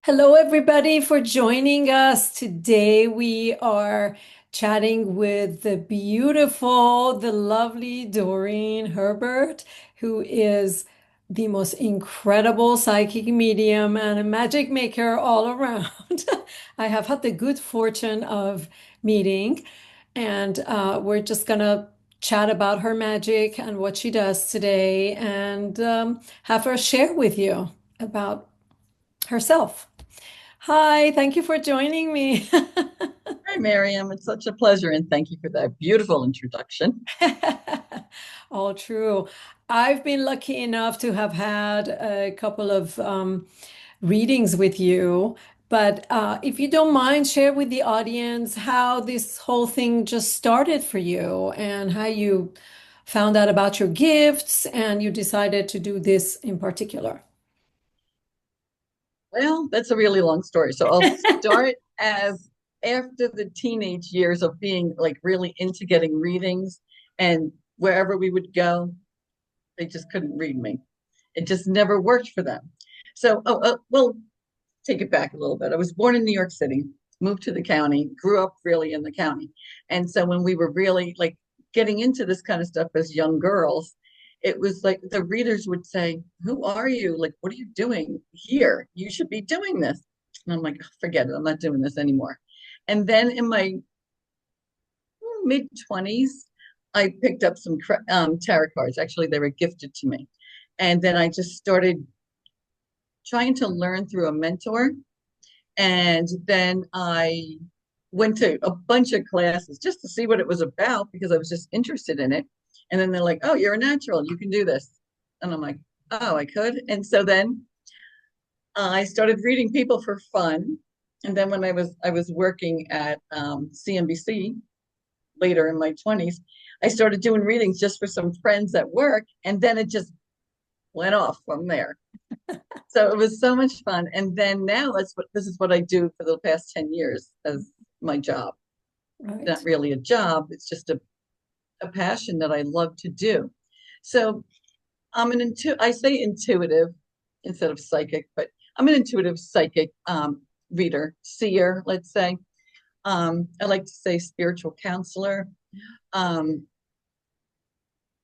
Hello, everybody, for joining us. Today, we are chatting with the beautiful, the lovely Doreen Herbert, who is the most incredible psychic medium and a magic maker all around. I have had the good fortune of meeting, and we're just gonna chat about her magic and what she does today and have her share with you about herself. Hi, thank you for joining me. Hi, Miriam. It's such a pleasure, and thank you for that beautiful introduction. All true. I've been lucky enough to have had a couple of readings with you, but if you don't mind, share with the audience how this whole thing just started for you and how you found out about your gifts and you decided to do this in particular. Well, that's a really long story. So I'll start as after the teenage years of being like really into getting readings, and wherever we would go, they just couldn't read me. It just never worked for them. So, well, take it back a little bit. I was born in New York City, moved to the county, grew up really in the county. And so when we were really like getting into this kind of stuff as young girls, it was like the readers would say, "Who are you? Like, what are you doing here? You should be doing this." And I'm like, "Forget it. I'm not doing this anymore." And then in my mid 20s, I picked up some tarot cards. Actually, they were gifted to me. And then I just started trying to learn through a mentor. And then I went to a bunch of classes just to see what it was about because I was just interested in it. And then they're like, "Oh, you're a natural. You can do this." And I'm like, "Oh, I could." And so then I started reading people for fun. And then when I was working at CNBC later in my 20s, I started doing readings just for some friends at work. And then it just went off from there. So it was so much fun. And then now this is what I do for the past 10 years as my job. Not Right. really a job, it's just a passion that I love to do. So I say intuitive instead of psychic, but I'm an intuitive psychic reader, seer, let's say. I like to say spiritual counselor. Um,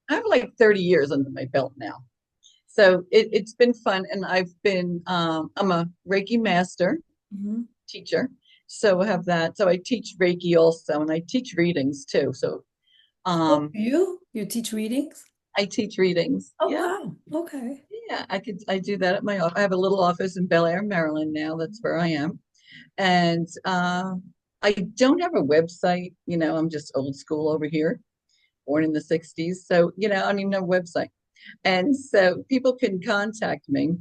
I have like 30 years under my belt now. So it's been fun. And I'm a Reiki master Mhm. teacher. So I have that. So I teach Reiki also, and I teach readings too. So Oh, um, you teach readings? I teach readings. Oh, Yeah. wow. Okay. Yeah. I do that at my office. I have a little office in Bel Air, Maryland now. That's where I am. And I don't have a website. I'm just old school over here, born in the 60s. So, I don't even have a website. And so people can contact me,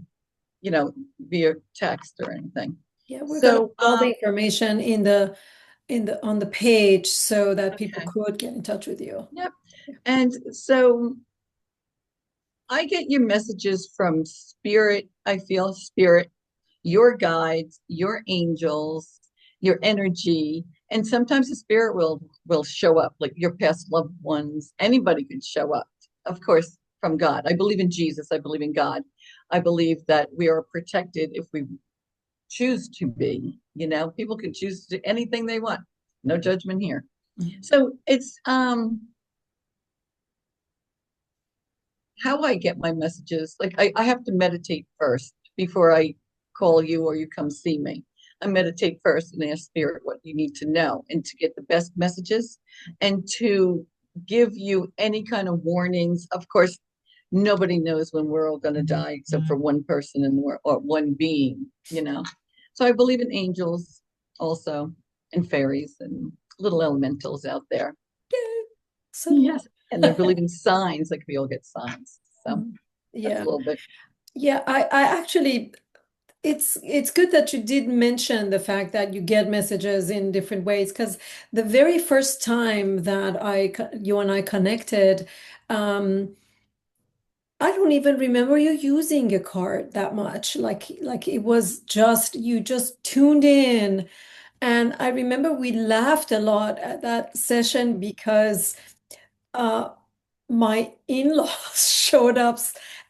via text or anything. Yeah, we're gonna So, put all the information in the on the page so that people okay. could get in touch with you. Yep. And so I get your messages from spirit. I feel spirit, your guides, your angels, your energy. And sometimes the spirit will show up, like your past loved ones. Anybody could show up. Of course, from God. I believe in Jesus. I believe in God. I believe that we are protected if we choose to be. People can choose to do anything they want. No judgment here. Mhm. So it's how I get my messages. Like I have to meditate first before I call you or you come see me. I meditate first and ask spirit what you need to know and to get the best messages and to give you any kind of warnings. Of course, nobody knows when we're all going to die except for one person in the world or one being. So I believe in angels also and fairies and little elementals out there. Yay. So cool. Yes. And I believe in signs, like we all get signs. So Mhm. that's a Yeah. little bit. Yeah, I actually it's good that you did mention the fact that you get messages in different ways because the very first time that you and I connected, um, I don't even remember you using a card that much. Like it was just you just tuned in. And I remember we laughed a lot at that session because uh my in-laws showed up,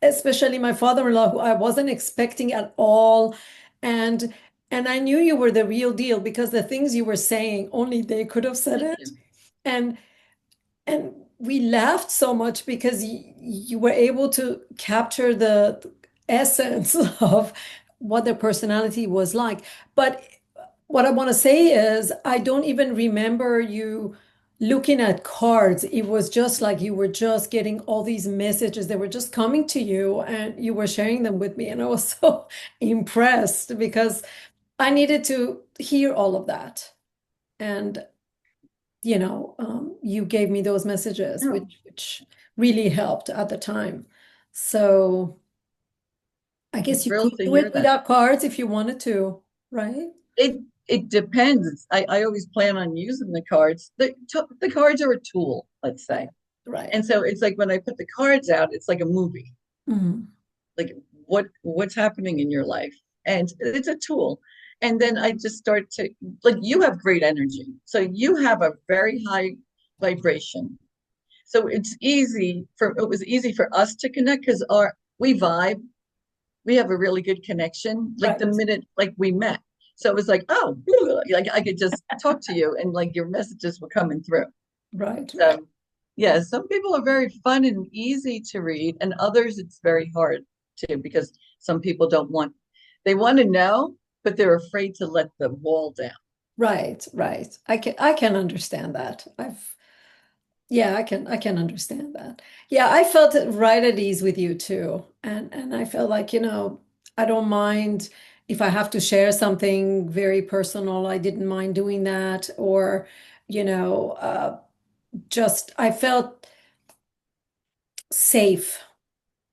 especially my father-in-law, who I wasn't expecting at all. And And I knew you were the real deal because the things you were saying, only they could have said Thank it. you. And and we laughed so much because you were able to capture the essence of what their personality was like. But what I want to say is, I don't even remember you looking at cards. It was just like you were just getting all these messages. They were just coming to you and you were sharing them with me. And I was so impressed because I needed to hear all of that. And you gave me those messages, No, which really helped at the time. So I I'm guess you could thrilled to do hear it that. without cards if you wanted to, right? It it depends. I always plan on using the cards. The cards are a tool, let's Right, say. right. And so it's like when I put the cards out, it's like a movie. Mhm. Like what's happening in your life? And it's a tool. And then I just start to like you have great energy. So you have a very high vibration. So it was easy for us to connect because our we vibe, we have a really good connection like the Right, minute like we met. So it was like, oh, like I could just talk to you and like your messages were coming through. right, right, So yeah, some people are very fun and easy to read, and others it's very hard to because some people don't want they want to know, but they're afraid to let the wall down. right, right. I can understand that. Yeah, I can understand that. Yeah, I felt it right at ease with you too. And I felt like, I don't mind if I have to share something very personal. I didn't mind doing that or, just I felt safe.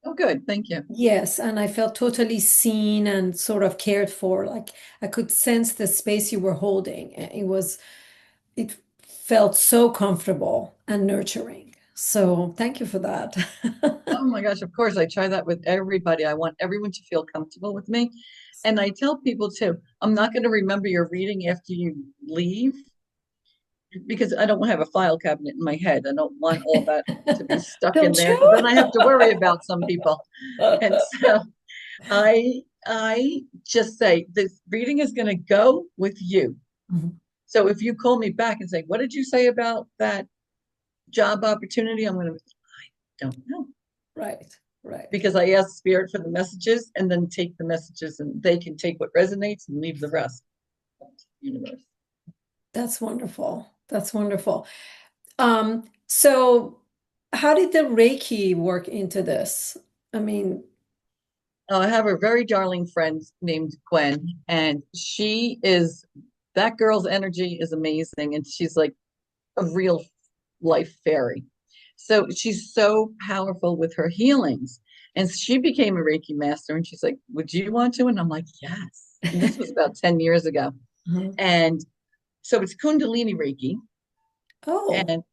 Oh, good, thank you. Yes, and I felt totally seen and sort of cared for. Like I could sense the space you were holding. It felt so comfortable and nurturing. So thank you for that. Oh my gosh, of course, I try that with everybody. I want everyone to feel comfortable with me. And I tell people too, I'm not going to remember your reading after you leave because I don't have a file cabinet in my head. I don't want all that to be stuck in Don't there because then you? I have to worry about some people. And so I just say this reading is going to go with you. Mhm. So if you call me back and say, "What did you say about that job opportunity?" I'm going to don't know Right, right. because I ask spirit for the messages and then take the messages and they can take what resonates and leave the rest. Universe. That's wonderful. That's wonderful. So how did the Reiki work into this? I mean, I have a very darling friend named Gwen, and she is that girl's energy is amazing, and she's like a real life fairy. So she's so powerful with her healings. And she became a Reiki master, and she's like, "Would you want to?" And I'm like, "Yes." And this was about 10 years ago. Mhm. And so it's Kundalini Reiki. Oh, And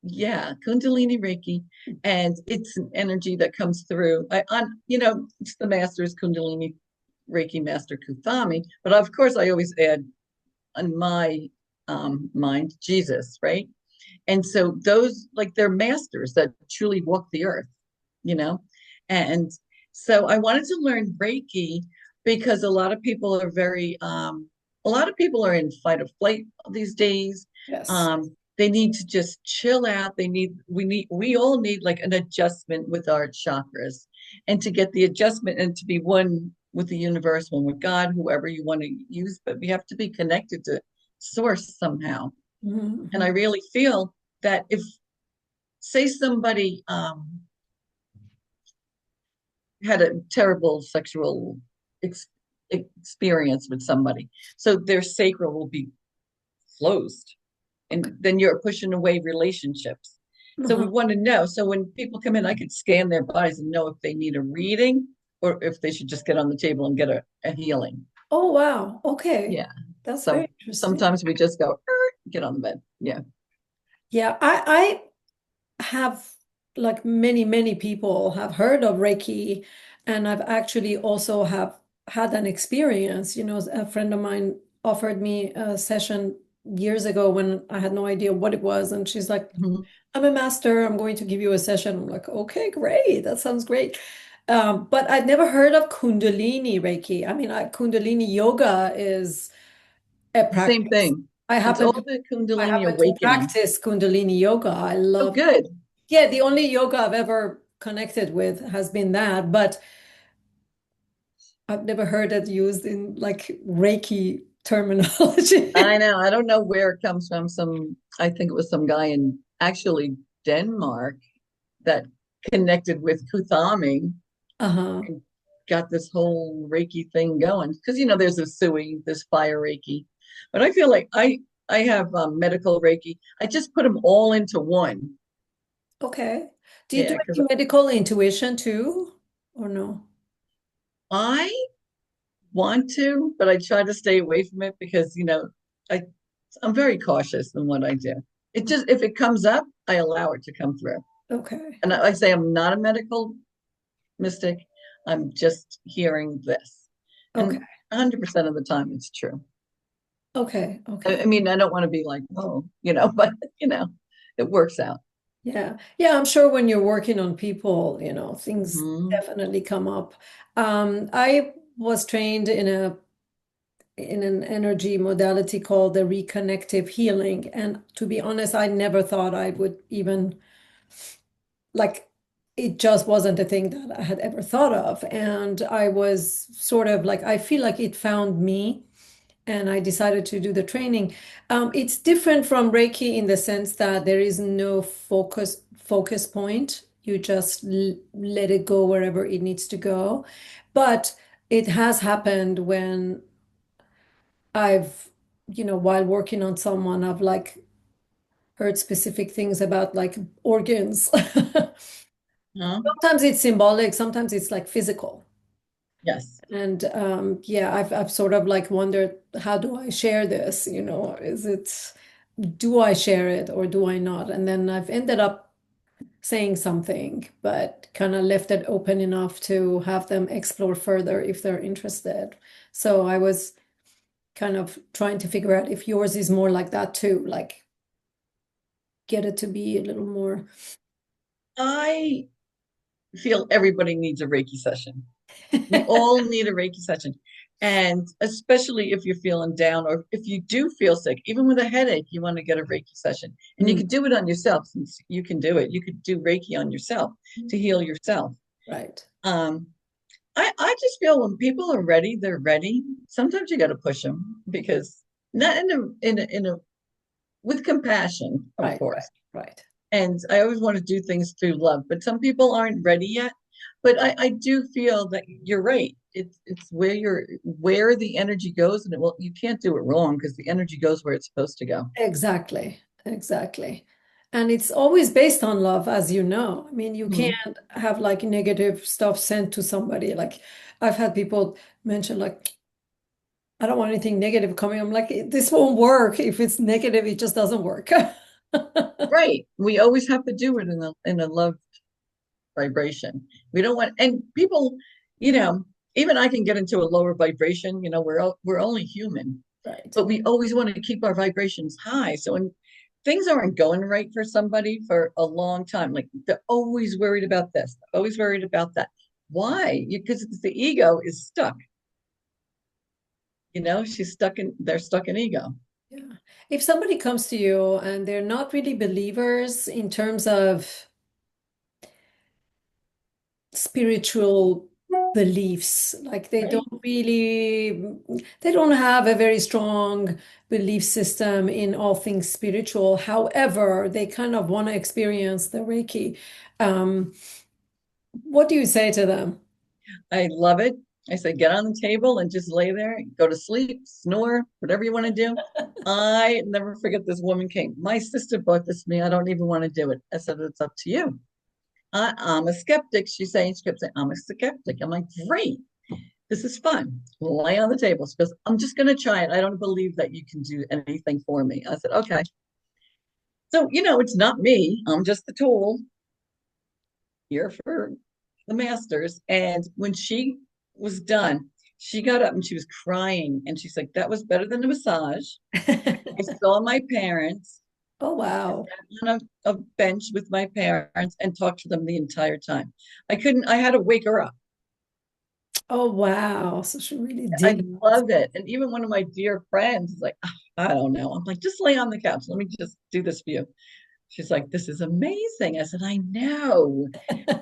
yeah, Kundalini Reiki. And it's an energy that comes through. It's the master's Kundalini Reiki master Kuthami. But of course, I always add on my mind Jesus, right? And so those, like, they're masters that truly walk the earth, you know? And so I wanted to learn Reiki because a lot of people are in fight or flight these days. yes. They need to just chill out. We all need like an adjustment with our chakras and to get the adjustment and to be one with the universe, one with God, whoever you want to use, but we have to be connected to source somehow. And I Mhm. really feel that if, say, somebody had a terrible sexual ex- experience with somebody, so their sacral will be closed, Okay. and then you're pushing away relationships. So we Uh-huh. want to know. So when people come in, I could scan their bodies and know if they need a reading or if they should just get on the table and get a healing. Oh, wow. Okay. Yeah. That's very So interesting. sometimes we just go, get on the bed. Yeah. Yeah, I have like many people have heard of Reiki, and I've actually also have had an experience. A friend of mine offered me a session years ago when I had no idea what it was, and she's like, Mhm. "I'm a master. I'm going to give you a session." I'm like, "Okay, great. That sounds great." But I'd never heard of Kundalini Reiki. I mean, Kundalini yoga is a The same practice. thing. I It's happen all to the I Kundalini happen to awakening. practice Kundalini yoga. I Oh, love, good. yeah, the only yoga I've ever connected with has been that, but I've never heard it used in like Reiki I terminology. know. I don't know where it comes from. I think it was some guy in actually Denmark that connected with Kuthami Uh-huh. and got this whole Reiki thing going. Because there's a Sui, there's fire Reiki, but I feel like I have medical Reiki. I just put them all into one. Okay. Do you do Yeah, because any medical intuition too, or no? I want to, but I try to stay away from it because I I'm very cautious in what I do. It just if it comes up, I allow it to come through. Okay. And I say I'm not a medical mystic. I'm just hearing this. Okay. And 100% of the time it's true. Okay. I Okay. mean, I don't want to be like, oh, but it works out. Yeah. Yeah, I'm sure when you're working on people, things Hmm. definitely come up. I was trained in an energy modality called the reconnective healing. And to be honest, I never thought I would even like it just wasn't a thing that I had ever thought of. And I was sort of like, I feel like it found me and I decided to do the training. It's different from Reiki in the sense that there is no focus point. You just let it go wherever it needs to go. But it has happened when I've, while working on someone, I've like heard specific things about like organs. Huh? Sometimes it's symbolic, sometimes it's like physical. Yes. And yeah, I've sort of like wondered, how do I share this? Do I share it or do I not? And then I've ended up saying something, but kind of left it open enough to have them explore further if they're interested. So I was kind of trying to figure out if yours is more like that too, like get it to be a little more. I feel everybody needs a Reiki session. We all need a Reiki session. And especially if you're feeling down or if you do feel sick, even with a headache, you want to get a Reiki session. And you Mm, could do it on yourself since you can do it. You could do Reiki on yourself to heal yourself. right. Um, I just feel when people are ready, they're ready. Sometimes you got to push them because not in a with compassion, of Right, right, course. right. And I always want to do things through love, but some people aren't ready yet. But I do feel that you're right. It's where the energy goes, and you can't do it wrong because the energy goes where it's supposed to go. Exactly, exactly. And it's always based on love, as you know. I mean, you Hmm. can't have like negative stuff sent to somebody. Like I've had people mention like, I don't want anything negative coming. I'm like, this won't work. If it's negative, it just doesn't work. Right. We always have to do it in a love vibration. We don't want and people, you know, even I can get into a lower vibration. We're only human, Right. but we always want to keep our vibrations high. So when things aren't going right for somebody for a long time, like they're always worried about this, always worried about that. Why? Because the ego is stuck. They're stuck in ego. Yeah. If somebody comes to you and they're not really believers in terms of spiritual beliefs. Like Right. they don't have a very strong belief system in all things spiritual. However, they kind of want to experience the Reiki. Um, what do you say to them? I love it. I say, get on the table and just lay there, go to sleep, snore, whatever you want to do. I never forget this woman came. My sister bought this to me. I don't even want to do it. I said, it's up to you. I'm a skeptic. She kept saying, I'm a skeptic. I'm like, great. This is fun. Lay on the table. She goes, I'm just going to try it. I don't believe that you can do anything for me. I said, okay. So, it's not me. I'm just the tool here for the masters. And when she was done, she got up and she was crying. And she's like, that was better than a massage. I saw my parents. Oh, wow. On a bench with my parents and talked to them the entire time. I had to wake her up. Oh, wow. So she really I did. love it. And even one of my dear friends is like, "Ah, I don't know." I'm like, just lay on the couch. Let me just do this for you. She's like, this is amazing. I said, I know.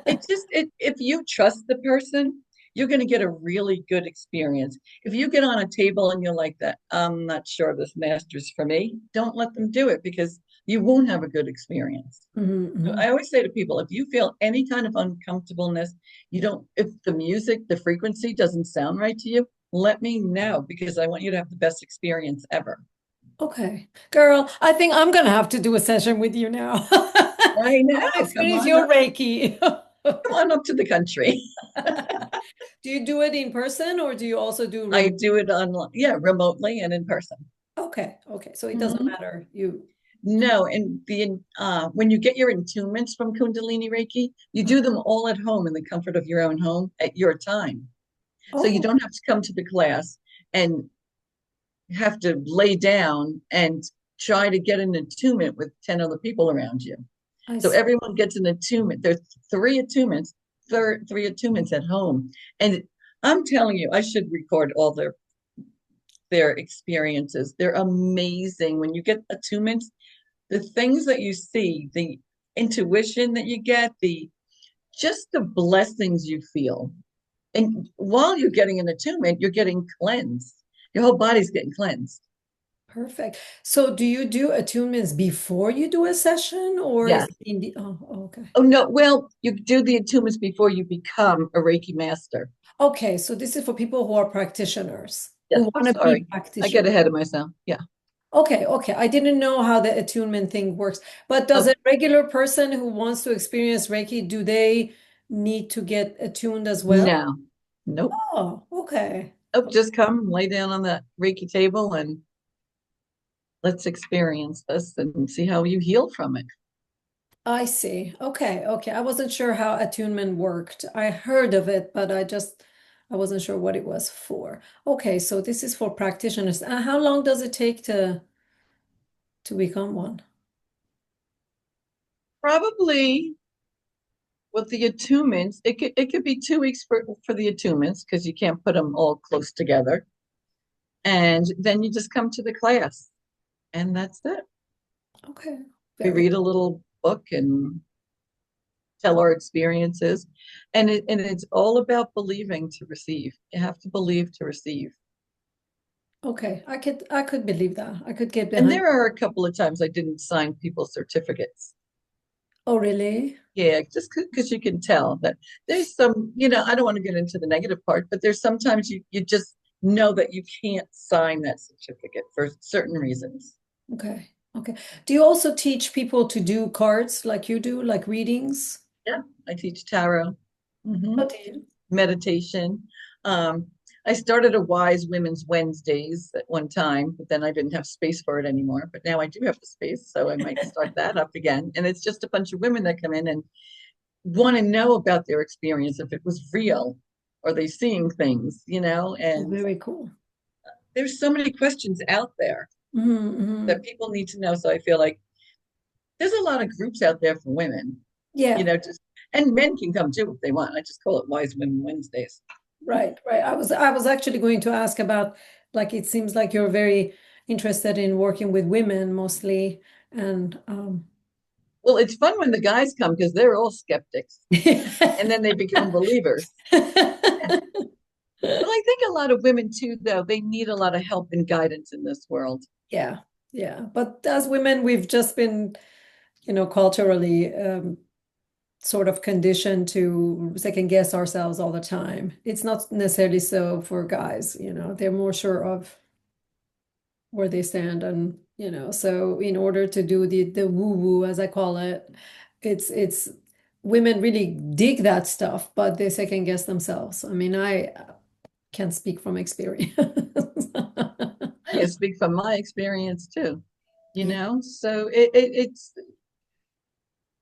If you trust the person, you're going to get a really good experience. If you get on a table and you're like that, I'm not sure this master's for me, don't let them do it because you won't have a good experience. Mhm. I always say to people, if you feel any kind of uncomfortableness, you don't, if the music, the frequency doesn't sound right to you, let me know because I want you to have the best experience ever. Okay. Girl, I think I'm gonna have to do a session with you now. I I want to know. experience your Reiki. Come on up to the country. Do you do it in person or do you also do I remote? do it online, yeah, remotely and in person. Okay, okay. So it doesn't Mhm. matter. You. No, and the when you get your attunements from Kundalini Reiki, you do them all at home in the comfort of your own home at your time. So you Oh, don't have to come to the class and have to lay down and try to get an attunement with 10 other people around you. I So see. everyone gets an attunement. There's three attunements, three attunements at home. And I'm telling you, I should record all their experiences. They're amazing. When you get attunements, the things that you see, the intuition that you get, the just the blessings you feel. And while you're getting an attunement, you're getting cleansed. Your whole body's getting cleansed. Perfect. So do you do attunements before you do a session or is Yes. it in the, oh, okay. Oh no, well, you do the attunements before you become a Reiki master. Okay, so this is for people who are practitioners, Yes. who Oh, want to be sorry. I get practitioners. ahead of myself. Yeah. Okay, okay. I didn't know how the attunement thing works. But does Oh, a regular person who wants to experience Reiki, do they need to get attuned as well? no. Nope. Oh, okay. Oh, just come lay down on the Reiki table and let's experience this and see how you heal from it. I see. Okay, okay. I wasn't sure how attunement worked. I heard of it, but I wasn't sure what it was for. Okay, so this is for practitioners. And how long does it take to become one? Probably with the attunements, it could be 2 weeks for the attunements because you can't put them all close together. And then you just come to the class and that's it. Okay, We very read a little book and tell our experiences. And it's all about believing to receive. You have to believe to receive. okay. I could believe that. I could get And behind. there are a couple of times I didn't sign people's certificates. Oh, really? Yeah, just because you can tell that there's some, I don't want to get into the negative part, but there's sometimes you just know that you can't sign that certificate for certain reasons. Okay. Okay. Do you also teach people to do cards like you do, like readings? Yeah, I teach tarot, Oh, hmm do you? meditation. Um, I started a Wise Women's Wednesdays at one time, but then I didn't have space for it anymore. But now I do have the space, so I might start that up again. And it's just a bunch of women that come in and want to know about their experience, if it was real, or they seeing things, Oh, and very cool. there's so many questions out there Mm-hmm. that people need to know. So I feel like there's a lot of groups out there for women, Yeah, just and men can come too if they want. I just call it Wise Women Wednesdays. right, right. I was actually going to ask about like it seems like you're very interested in working with women mostly and Well, it's fun when the guys come because they're all skeptics and then they become believers. But I think a lot of women too, though, they need a lot of help and guidance in this world. Yeah, yeah. But as women, we've just been, culturally sort of conditioned to second guess ourselves all the time. It's not necessarily so for guys, they're more sure of where they stand and, so in order to do the woo-woo, as I call it, it's women really dig that stuff, but they second guess themselves. I mean, I can speak from experience. I can speak from my experience too, Yeah. So it's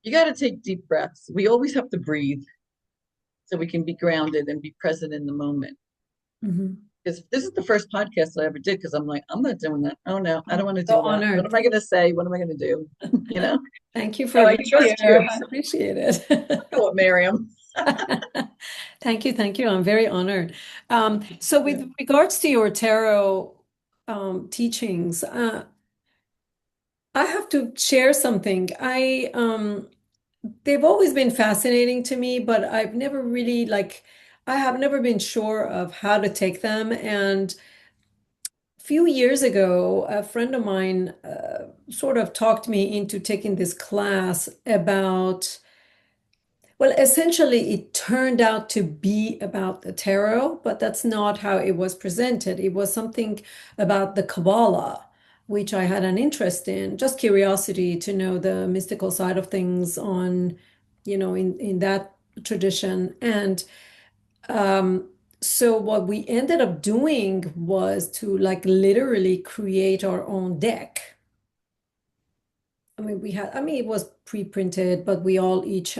you got to take deep breaths. We always have to breathe so we can be grounded and be present in the moment. Mhm. because this is the first podcast I ever did. Because I'm like, I'm not doing that. Oh no, I don't want to So do that. What honored. am I going to say? What am I going to do? You know. Thank you So for I being trust here. you. I So appreciate it. go with Miriam. Thank you. Thank you. I'm very honored. So Yeah. with regards to your tarot teachings, I have to share something. They've always been fascinating to me, but I've never really I have never been sure of how to take them. And a few years ago, a friend of mine sort of talked me into taking this class about, well, essentially, it turned out to be about the tarot, but that's not how it was presented. It was something about the Kabbalah, which I had an interest in, just curiosity to know the mystical side of things in that tradition. And um, so what we ended up doing was to literally create our own deck. I mean, it was pre-printed, but we all each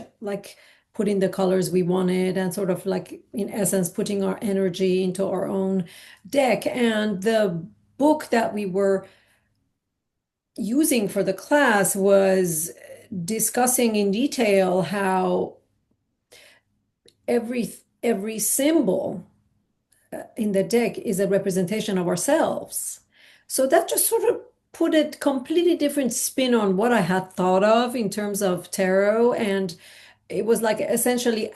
put in the colors we wanted and sort of in essence, putting our energy into our own deck. And the book that we were using for the class was discussing in detail how every symbol in the deck is a representation of ourselves. So that just sort of put a completely different spin on what I had thought of in terms of tarot. And it was like essentially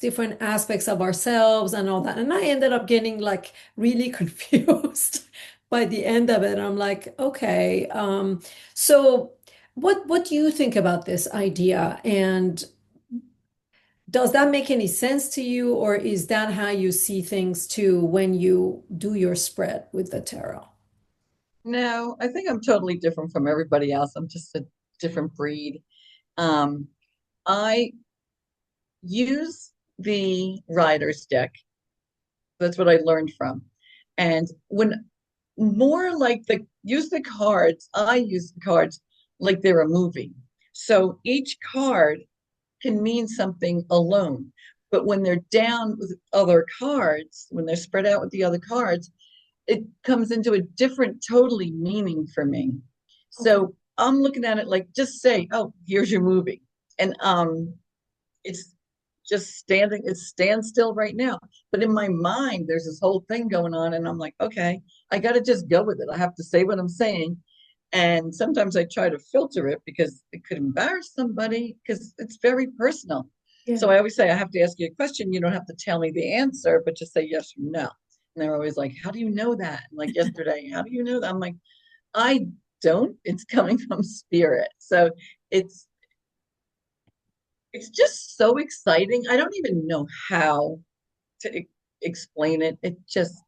different aspects of ourselves and all that. And I ended up getting really confused by the end of it. I'm like, okay, so what do you think about this idea? And does that make any sense to you, or is that how you see things too when you do your spread with the tarot? No, I think I'm totally different from everybody else. I'm just a different breed. Um, I use the rider's deck. That's what I learned from. And when more like the use the cards, I use the cards like they're a movie. So each card can mean something alone. But when they're down with other cards, when they're spread out with the other cards, it comes into a different totally meaning for me. Okay. So I'm looking at it like just say, oh, here's your movie. And it's just standing, it's standstill right now. But in my mind, there's this whole thing going on, and I'm like, okay, I gotta just go with it. I have to say what I'm saying. And sometimes I try to filter it because it could embarrass somebody because it's very personal. So Yeah. I always say, I have to ask you a question. You don't have to tell me the answer, but just say yes or no. And they're always like, how do you know that? And like yesterday, how do you know that? I'm like, I don't. It's coming from spirit. So it's it's just so exciting. I don't even know how to explain it. It just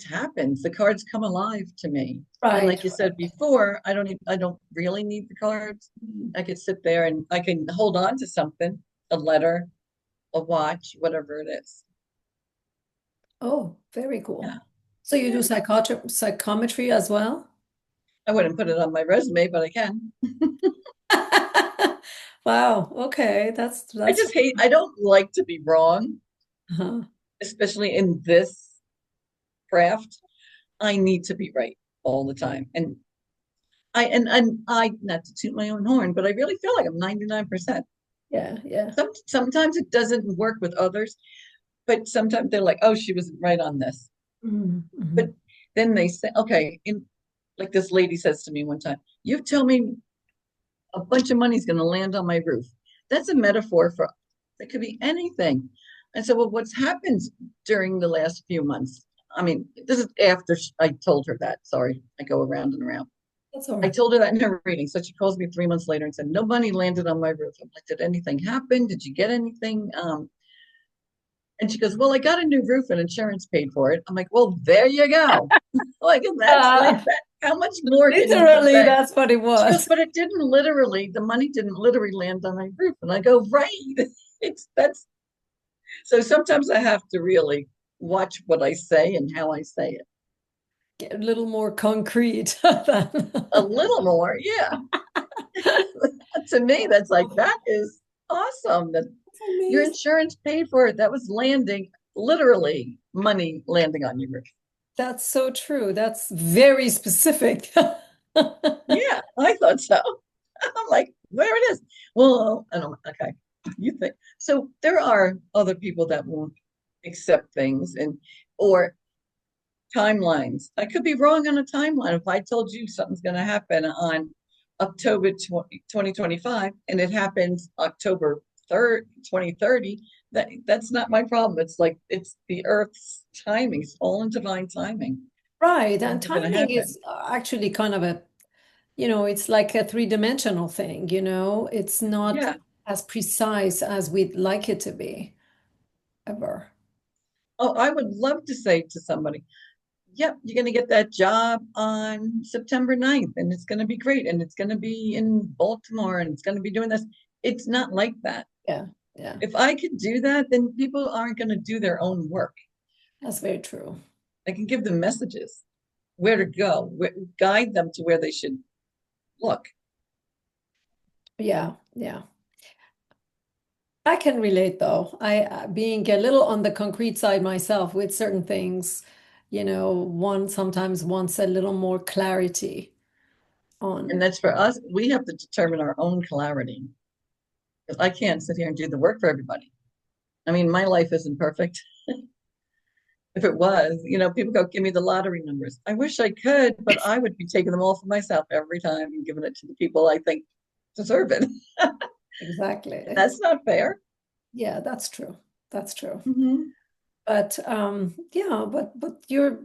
happens. The cards come alive to me. And Right. like you said before, I don't really need the cards. Mhm. I could sit there and I can hold on to something, a letter, a watch, whatever it is. Oh, very Yeah. cool. So you do Yeah. psychometry as well? I wouldn't put it on my resume, but I can. Wow. Okay. I That's just hate, I don't like to be wrong, uh especially in this craft. I need to be right all the time. And I not to toot my own horn, but I really feel like I'm 99%. Yeah, yeah. Sometimes it doesn't work with others, but sometimes they're like, oh, she wasn't right on this. But Mm-hmm. then they say, okay, like this lady says to me one time, you tell me a bunch of money's going to land on my roof. That's a metaphor for it could be anything. And so, well, what's happened during the last few months? I mean, this is after I told her that. Sorry, I go around and around. That's all I right. told her that in her reading. So she calls me 3 months later and said, no money landed on my roof. I'm like, did anything happen? Did you get anything? And she goes, well, I got a new roof and insurance paid for it. I'm like, well, there you go. Like, that's like Uh, that. How much more can you Literally, say? that's what it She goes, was. but it didn't literally, the money didn't literally land on my roof. And I go, right. It's that's so sometimes I have to really watch what I say and how I say it. Get a little more concrete. A little more, yeah. To me, that's like that is awesome. That That's your amazing. insurance paid for it. That was landing. literally money landing on your roof. That's so true. That's very specific. Yeah, I thought so. I'm like, where it is. Well, and I'm like, okay, you think so? There are other people that won't accept things and or timelines. I could be wrong on a timeline. If I told you something's going to happen on October 2025 and it happens October 3rd, 2030, that's not my problem. It's like it's the Earth's timing. It's all in divine timing. Right. And Things are going to timing happen. is actually kind of a, it's like a three-dimensional thing, It's not Yeah. as precise as we'd like it to be, ever. Oh, I would love to say to somebody, yep, you're going to get that job on September 9th, and it's going to be great. And it's going to be in Baltimore and it's going to be doing this. It's not like that. Yeah. Yeah. If I could do that, then people aren't going to do their own work. That's very true. I can give them messages, where to go, guide them to where they should look. Yeah. Yeah. I can relate though. I being a little on the concrete side myself with certain things, one sometimes wants a little more clarity And on. that's for us. We have to determine our own clarity. Because I can't sit here and do the work for everybody. I mean, my life isn't perfect. If it was, people go, give me the lottery numbers. I wish I could, but I would be taking them all for myself every time and giving it to the people I think deserve it. Exactly. That's not fair. Yeah, that's true. That's true. Mm-hmm. But yeah, but you're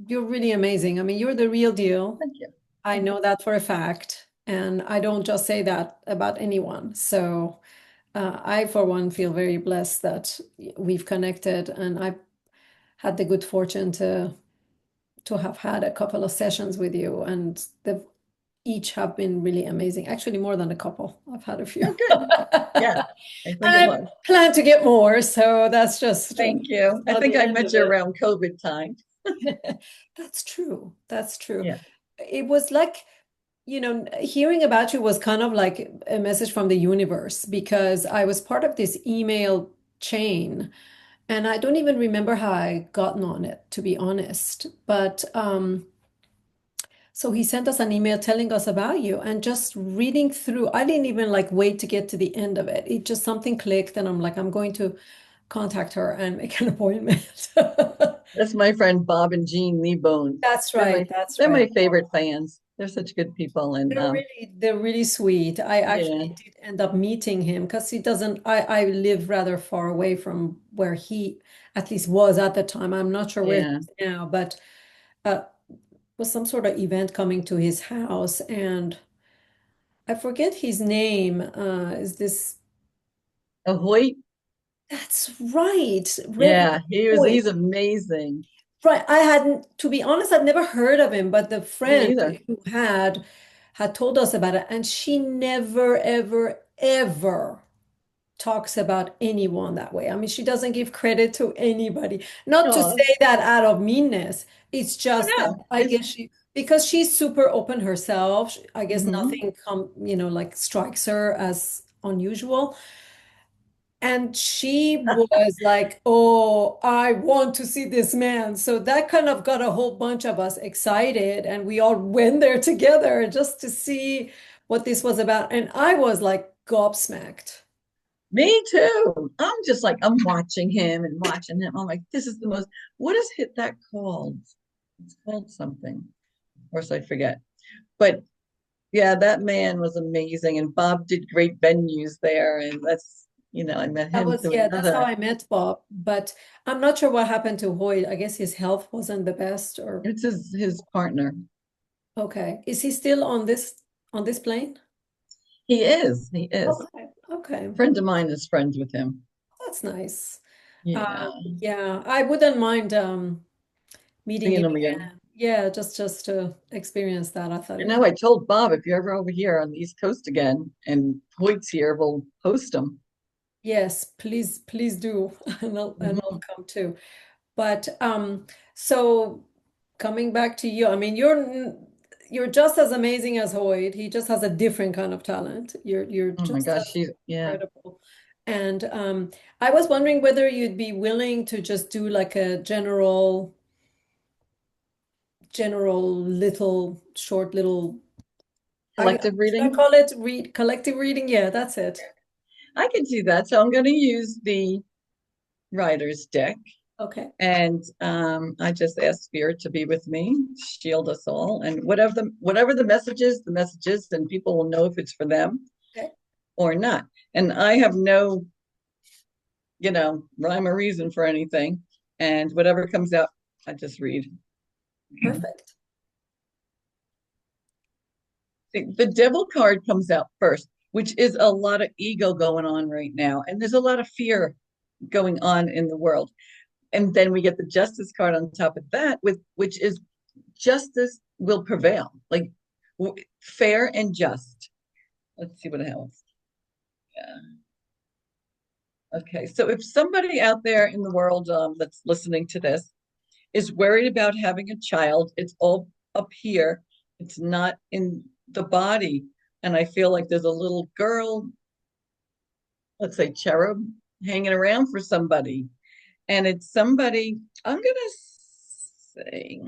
really amazing. I mean, you're the real deal. Thank you. I know that for a fact, and I don't just say that about anyone. So I, for one, feel very blessed that we've connected, and I've had the good fortune to have had a couple of sessions with you, and they've each have been really amazing. Actually, more than a couple. I've had a few. Oh, good. Yeah, I And think it I was. plan to get more, so that's just Thank you. I not think the I end met of you it. around COVID time. That's true. That's true. Yeah. It was like, hearing about you was kind of like a message from the universe because I was part of this email chain and I don't even remember how I gotten on it, to be honest. But so he sent us an email telling us about you and just reading through, I didn't even like wait to get to the end of it. It just something clicked and I'm like, I'm going to contact her and make an appointment. That's my friend Bob and Jean Kneebone. That's They're right. my That's they're my right. favorite fans. They're such good people. And They're really sweet. I yeah, actually did end up meeting him because he doesn't, I live rather far away from where he at least was at the time. I'm not sure where he yeah. is now, but uh was some sort of event coming to his house and I forget his name. Is this Ahoy. That's right. Yeah, Boy. he's amazing. Right. I hadn't, to be honest, I'd never heard of him, but the Me friend neither. who had told us about it, and she never, ever, ever talks about anyone that way. I mean, she doesn't give credit to anybody. Not to Oh, say that out of meanness. It's oh just that no. I guess because she's super open herself, I guess Mhm. nothing like strikes her as unusual. And she was like, "Oh, I want to see this man." So that kind of got a whole bunch of us excited, and we all went there together just to see what this was about. And I was like gobsmacked. Me too. I'm just like I'm watching him and watching him. I'm like, this is the most. What is hit that called? It's called something. Of course, I forget. But yeah, that man was amazing, and Bob did great venues there, and I met That him was, through yeah, that's how another. I met Bob. But I'm not sure what happened to Hoyt. I guess his health wasn't the best, or It's his partner. okay. Is he still on this plane? He is. He is. Okay, okay. A friend of mine is friends with him. That's nice. Yeah, Yeah, I wouldn't mind meeting seeing him him again. again. Yeah, just to experience that. I thought You it was know, I told Bob if you're ever over here on the East Coast again, and Hoyt's here, we'll host him. yes, please do. And I'll Mhm. come too. But so coming back to you, I mean you're just as amazing as Hoyt. He just has a different kind of talent. You're Oh my just gosh, as she's yeah. incredible. And I was wondering whether you'd be willing to just do like a general little short little Collective should I reading. call it read collective reading? Yeah, that's it. I can do that. So I'm going to use the writer's deck. Okay. And I just ask Spirit to be with me, shield us all, and whatever the messages, and people will know if it's for them Okay. or not. And I have no, rhyme or reason for anything. And whatever comes out, I just read. Perfect. The devil card comes out first, which is a lot of ego going on right now. And there's a lot of fear going on in the world. And then we get the justice card on top of that, which is justice will prevail, like fair and just. Let's see what else. Yeah. Okay, so if somebody out there in the world that's listening to this is worried about having a child, it's all up here. It's not in the body. And I feel like there's a little girl, let's say cherub, hanging around for somebody. And it's somebody, I'm going to say,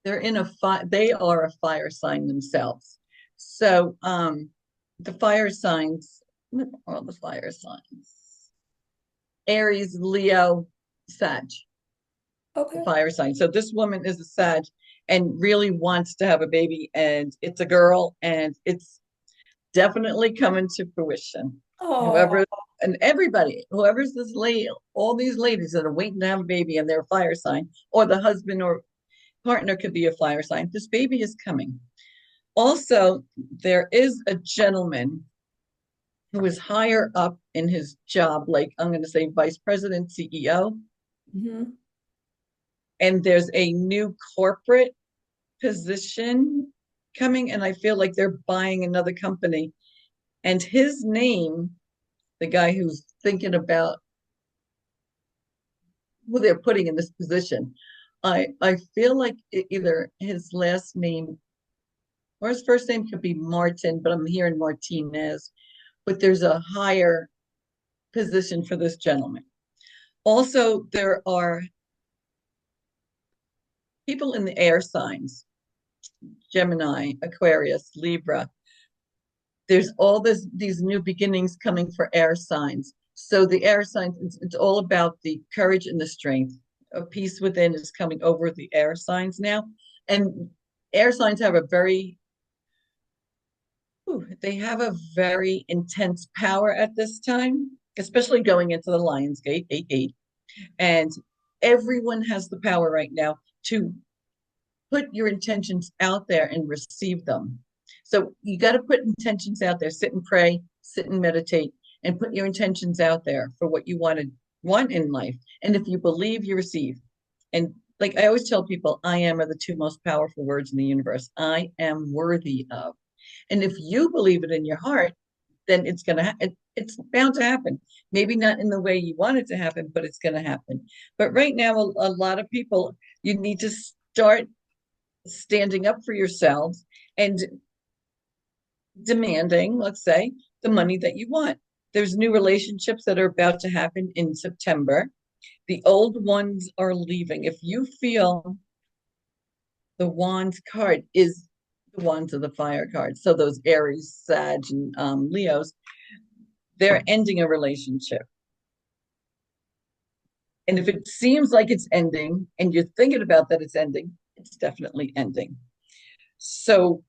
they are a fire sign themselves. So the fire signs, what are the fire signs? Aries, Leo, Sag, the Okay. fire sign. So this woman is a Sag and really wants to have a baby, and it's a girl, and it's definitely coming to fruition. Oh, Whoever and everybody, whoever's this lady, all these ladies that are waiting to have a baby and they're a fire sign, or the husband or partner could be a fire sign. This baby is coming. Also, there is a gentleman who is higher up in his job, like I'm going to say vice president, CEO, mhm. and there's a new corporate position coming, and I feel like they're buying another company. And his name, the guy who's thinking about who they're putting in this position, I feel like either his last name or his first name could be Martin, but I'm hearing Martinez. But there's a higher position for this gentleman. Also, there are people in the air signs, Gemini, Aquarius, Libra. There's all these new beginnings coming for air signs. So the air signs, it's all about the courage and the strength. A peace within is coming over the air signs now. And air signs have they have a very intense power at this time, especially going into the Lions Gate, 8-8. And everyone has the power right now to put your intentions out there and receive them. So you got to put intentions out there, sit and pray, sit and meditate, and put your intentions out there for what you want in life. And if you believe, you receive. And like I always tell people, I am are the two most powerful words in the universe. I am worthy of. And if you believe it in your heart, then it's bound to happen. Maybe not in the way you want it to happen, but it's going to happen. But right now, a lot of people, you need to start standing up for yourselves and demanding, let's say, the money that you want. There's new relationships that are about to happen in September. The old ones are leaving. If you feel the Wands card is the Wands of the fire card, so those Aries, Sag, and Leos, they're ending a relationship. And if it seems like it's ending and you're thinking about that it's ending, it's definitely ending. So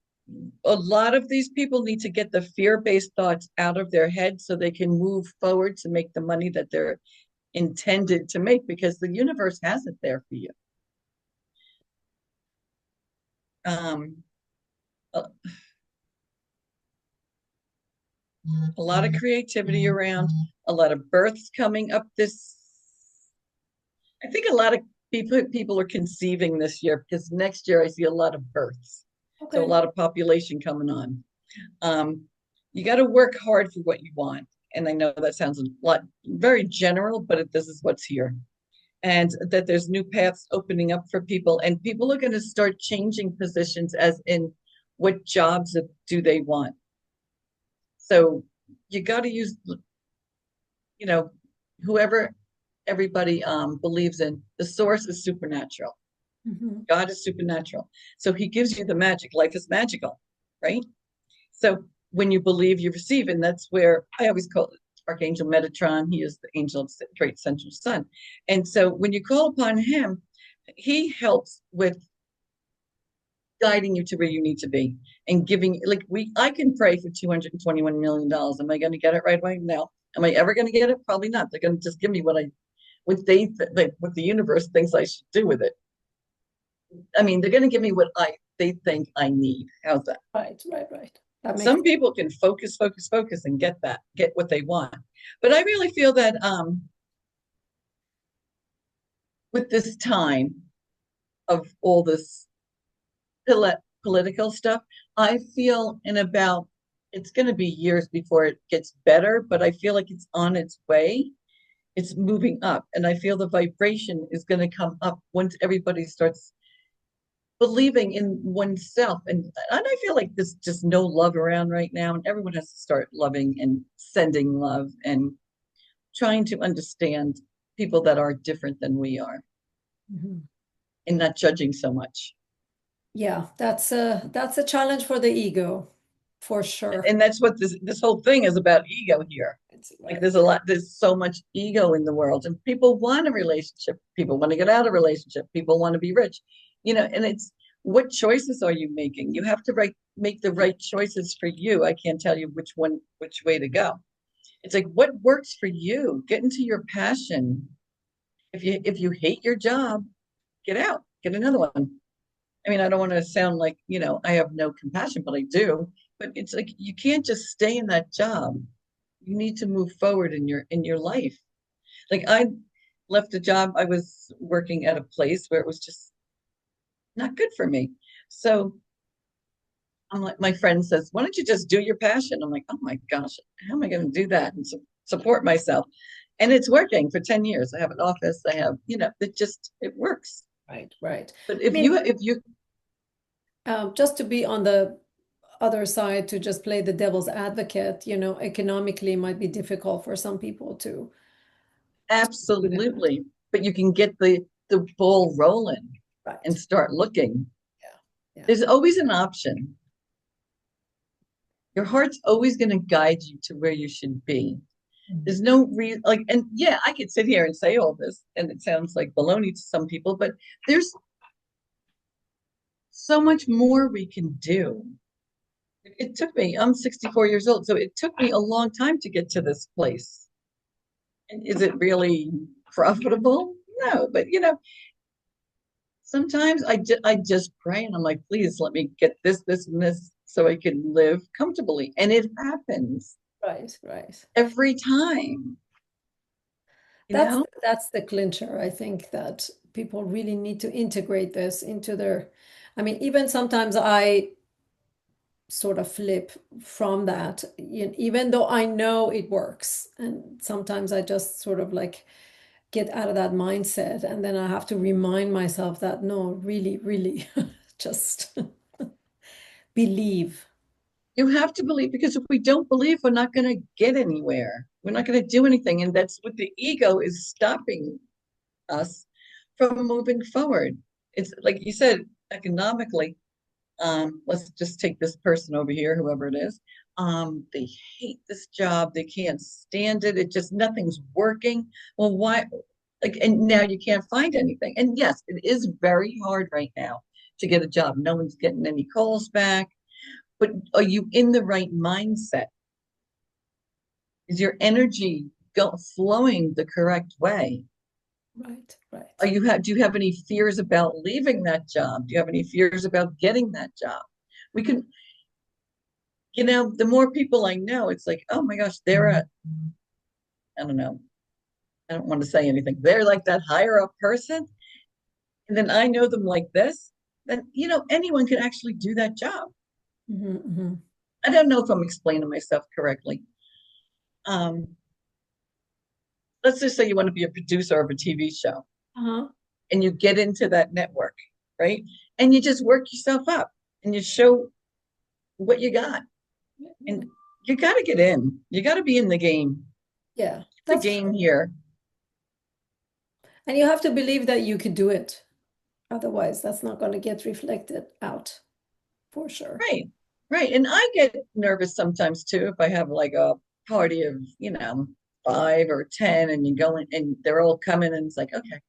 a lot of these people need to get the fear-based thoughts out of their head so they can move forward to make the money that they're intended to make, because the universe has it there for you. A, a lot of creativity around, a lot of births coming up this. I think a lot of people are conceiving this year, because next year I see a lot of births. So a Okay. lot of population coming on. You got to work hard for what you want. And I know that sounds a lot very general, but this is what's here. And that there's new paths opening up for people, and people are going to start changing positions, as in what jobs do they want. So you got to use, you know, whoever everybody believes in, the source is supernatural. Mhm. God is supernatural. So he gives you the magic. Life is magical, right? So when you believe, you receive. And that's where I always call it Archangel Metatron. He is the angel of the great central sun. And so when you call upon him, he helps with guiding you to where you need to be and giving, like, I can pray for $221 million. Am I going to get it right away? No. Am I ever going to get it? Probably not. They're going to just give me what the universe thinks I should do with it. I mean, they're going to give me what they think I need. How's that? Right, right, right. That makes Some people can focus, and get what they want. But I really feel that with this time of all this political stuff, I feel in about it's going to be years before it gets better, but I feel like it's on its way. It's moving up, and I feel the vibration is going to come up once everybody starts believing in oneself. And I feel like there's just no love around right now, and everyone has to start loving and sending love and trying to understand people that are different than we are Mhm. and not judging so much. Yeah, that's a challenge for the ego, for sure. And that's what this whole thing is about, ego here. It's Like right. there's so much ego in the world, and people want a relationship, people want to get out of a relationship, people want to be rich, and it's what choices are you making? You have to make the right choices for you. I can't tell you which way to go. It's like, what works for you? Get into your passion. If you hate your job, get out, get another one. I mean, I don't want to sound like, I have no compassion, but I do. But it's like you can't just stay in that job. You need to move forward in your life. Like, I left a job. I was working at a place where it was just not good for me. So I'm like, my friend says, "Why don't you just do your passion?" I'm like, "Oh my gosh, how am I going to do that and support myself?" And it's working for 10 years. I have an office. I have, it works. Right, right. But I mean, if you just to be on the other side, to just play the devil's advocate, economically might be difficult for some people to do that. absolutely, but you can get the ball rolling and Right. start looking. Yeah. Yeah. There's always an option. Your heart's always going to guide you to where you should be. Mhm. There's no reason, like, and yeah, I could sit here and say all this, and it sounds like baloney to some people, but there's so much more we can do. It took me, I'm 64 years old, so it took me a long time to get to this place. And is it really profitable? No, but sometimes I just pray and I'm like, please let me get this, and this so I can live comfortably. And it happens Right, right. every time, you That's know? that's the clincher. I think that people really need to integrate this into their, I mean, even sometimes I sort of flip from that, even though I know it works. And sometimes I just sort of like get out of that mindset. And then I have to remind myself that no, really, really, just believe. You have to believe, because if we don't believe, we're not going to get anywhere. We're not going to do anything. And that's what the ego is stopping us from moving forward. It's like you said, economically, let's just take this person over here, whoever it is. They hate this job. They can't stand it. It just, nothing's working. Well, why? Like, and now you can't find anything. And yes, it is very hard right now to get a job. No one's getting any calls back. But are you in the right mindset? Is your energy flowing the correct way? Right, Are right. you do you have any fears about leaving that job? Do you have any fears about getting that job? We can, the more people I know, it's like, oh my gosh, I don't know, I don't want to say anything. They're like that higher up person. And then I know them like this, then, anyone can actually do that job. Hmm, hmm. I don't know if I'm explaining myself correctly. Um, let's just say you want to be a producer of a TV show Uh-huh. and you get into that network, right? And you just work yourself up and you show what you got. And you got to get in. You got to be in the game. Yeah, The that's game true. here. And you have to believe that you could do it. Otherwise, that's not going to get reflected out for sure. Right. Right. And I get nervous sometimes too if I have like a party of, 5 or 10 and you go in and they're all coming and it's like, okay,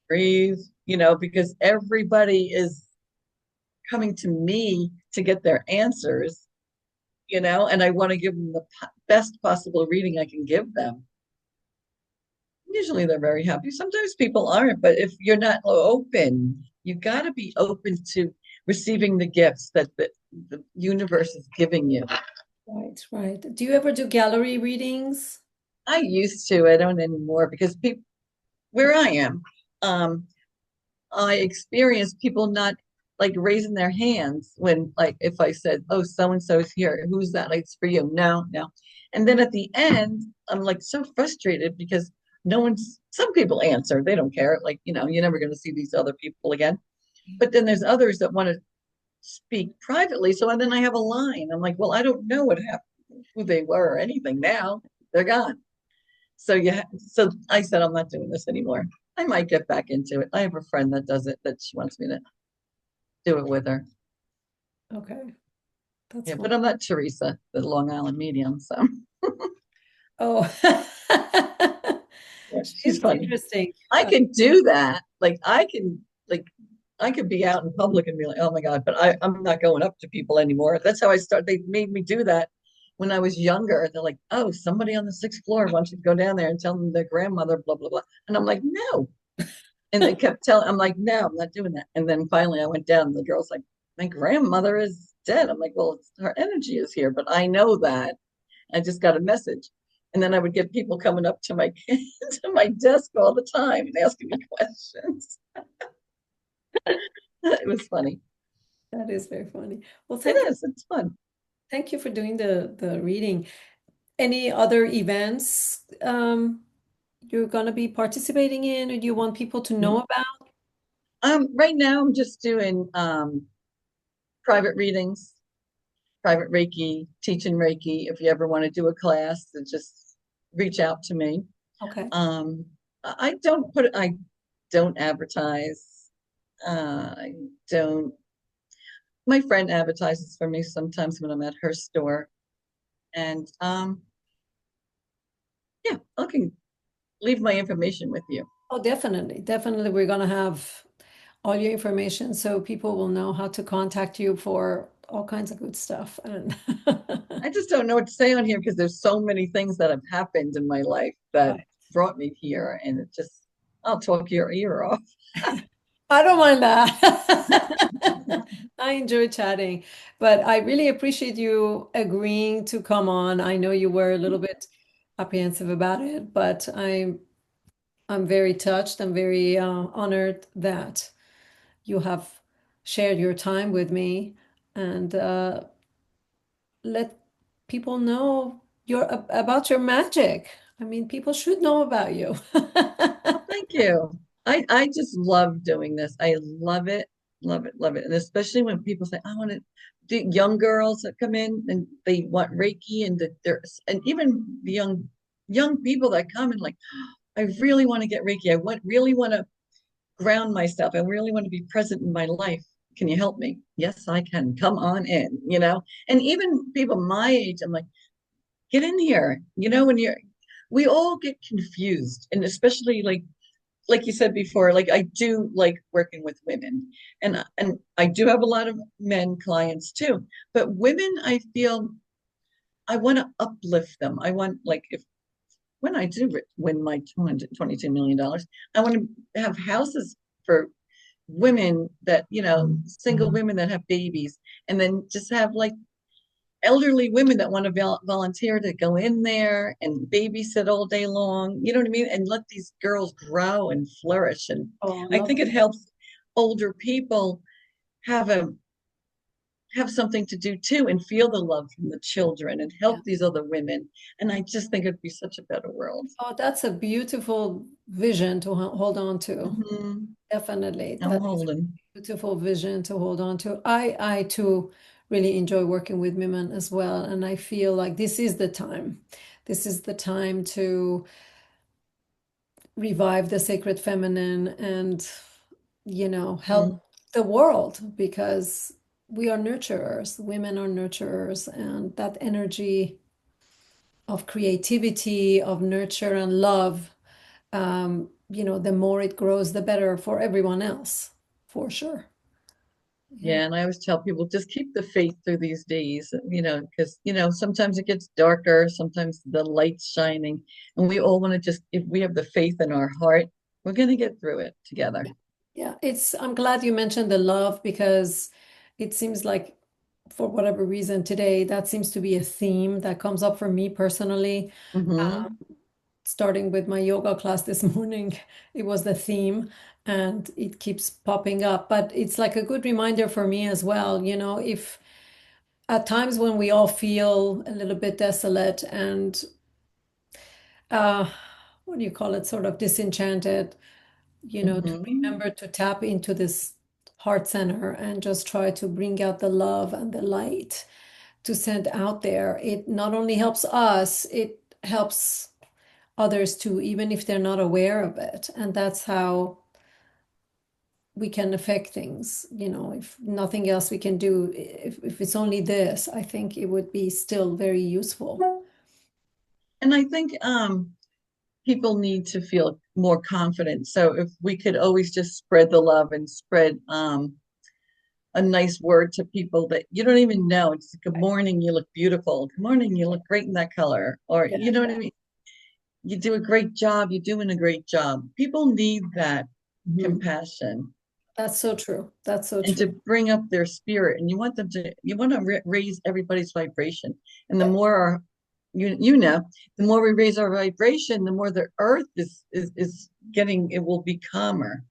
breathe, because everybody is coming to me to get their answers, and I want to give them the best possible reading I can give them. Usually they're very happy. Sometimes people aren't, but if you're not open, you got to be open to receiving the gifts that the universe is giving you. Right, right. Do you ever do gallery readings? I used to, I don't anymore because people where I am, um, I experience people not like raising their hands when like if I said, "Oh, so and so is here. Who's that? Like, it's for you." No, no. And then at the end, I'm like so frustrated because no one's some people answer. They don't care. Like, you're never going to see these other people again. But then there's others that want to speak privately. So and then I have a line. I'm like, well, I don't know what happened, who they were or anything now. They're gone. So yeah, so I said I'm not doing this anymore. I might get back into it. I have a friend that does it that she wants me to do it with her. Okay, that's Yeah, fun. but I'm not Teresa, the Long Island medium. So Oh, yeah, she's she's funny. interesting. I can do that. Like I could be out in public and be like, oh my God, but I'm not going up to people anymore. That's how I start. They made me do that when I was younger. They're like, oh, somebody on the 6th floor wants you to go down there and tell them their grandmother, blah, blah, blah. And I'm like, no. And they kept telling, I'm like, no, I'm not doing that. And then finally I went down and the girl's like, my grandmother is dead. I'm like, well, her energy is here, but I know that. I just got a message. And then I would get people coming up to my to my desk all the time and asking me questions. It was funny. That is very funny. Well, It is. It's fun. thank you for doing the reading. Any other events you're gonna be participating in, or do you want people to know about? Right now I'm just doing private readings, private Reiki, teaching Reiki. If you ever want to do a class, then just reach out to me. Okay. Um, I don't advertise. I don't, my friend advertises for me sometimes when I'm at her store. And yeah, I can leave my information with you. Oh, definitely. Definitely. We're gonna have all your information so people will know how to contact you for all kinds of good stuff. And I just don't know what to say on here because there's so many things that have happened in my life that right. brought me here. And it just, I'll talk your ear off. I don't mind that. I enjoy chatting, but I really appreciate you agreeing to come on. I know you were a little bit apprehensive about it, but I'm very touched. I'm very honored that you have shared your time with me and let people know about your magic. I mean, people should know about you. Well, thank you. I just love doing this. I love it, love it, love it. And especially when people say, I want to do young girls that come in and they want Reiki and and even the young people that come and like, I really want to get Reiki. Really want to ground myself. I really want to be present in my life. Can you help me? Yes, I can. Come on in. And even people my age, I'm like, get in here. When we all get confused, and especially like you said before, like I do like working with women, and I do have a lot of men clients too. But women, I feel I want to uplift them. I want like if when I do win my $222 million, I want to have houses for women that single women that have babies, and then just have like elderly women that want to volunteer to go in there and babysit all day long, you know what I mean? And let these girls grow and flourish. And Oh, I I love think it helps older people have a have something to do too and feel the love from the children and that. help these other women. And I just think it'd be such a better world. Oh, that's a beautiful vision to hold on to. Mhm. Definitely. I'm That is a holding. beautiful vision to hold on to. I too really enjoy working with women as well. And I feel like this is the time. This is the time to revive the sacred feminine and, help Mhm. the world because we are nurturers. Women are nurturers, and that energy of creativity, of nurture and love, the more it grows, the better for everyone else, for sure. Yeah. Yeah, and I always tell people just keep the faith through these days, because sometimes it gets darker, sometimes the light's shining, and we all want to just, if we have the faith in our heart, we're going to get through it together. Yeah, I'm glad you mentioned the love because it seems like for whatever reason today, that seems to be a theme that comes up for me personally. Hmm. Starting with my yoga class this morning, it was the theme and it keeps popping up. But it's like a good reminder for me as well, if at times when we all feel a little bit desolate and uh, what do you call it, sort of disenchanted, to Hmm. remember to tap into this heart center and just try to bring out the love and the light to send out there. It not only helps us, it helps others too, even if they're not aware of it. And that's how we can affect things. If nothing else we can do, if it's only this, I think it would be still very useful. And I think people need to feel more confident. So if we could always just spread the love and spread a nice word to people that you don't even know. It's good morning, you look beautiful. Good morning, you look great in that color. Or Yeah, you know what I mean? You do a great job. You're doing a great job. People need that mhm. compassion That's so true. That's so and true. to bring up their spirit. And you want to raise everybody's vibration. And the Yeah, more our, the more we raise our vibration, the more the earth is getting, it will be calmer.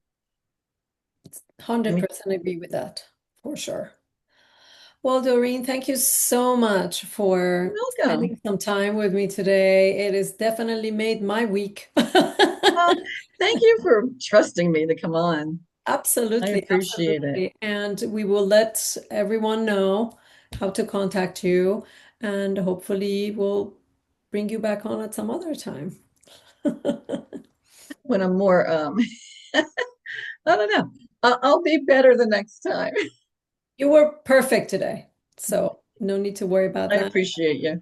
I mean, 100% agree with that, for sure. Well, Doreen, thank you so much for welcome. spending some time with me today. It has definitely made my week. Well, thank you for trusting me to come on. I Absolutely, appreciate it. absolutely. And we will let everyone know how to contact you, and hopefully we'll bring you back on at some other time. When I'm more, I don't know. I'll be better the next time. You were perfect today, so no need to worry about I that. appreciate you.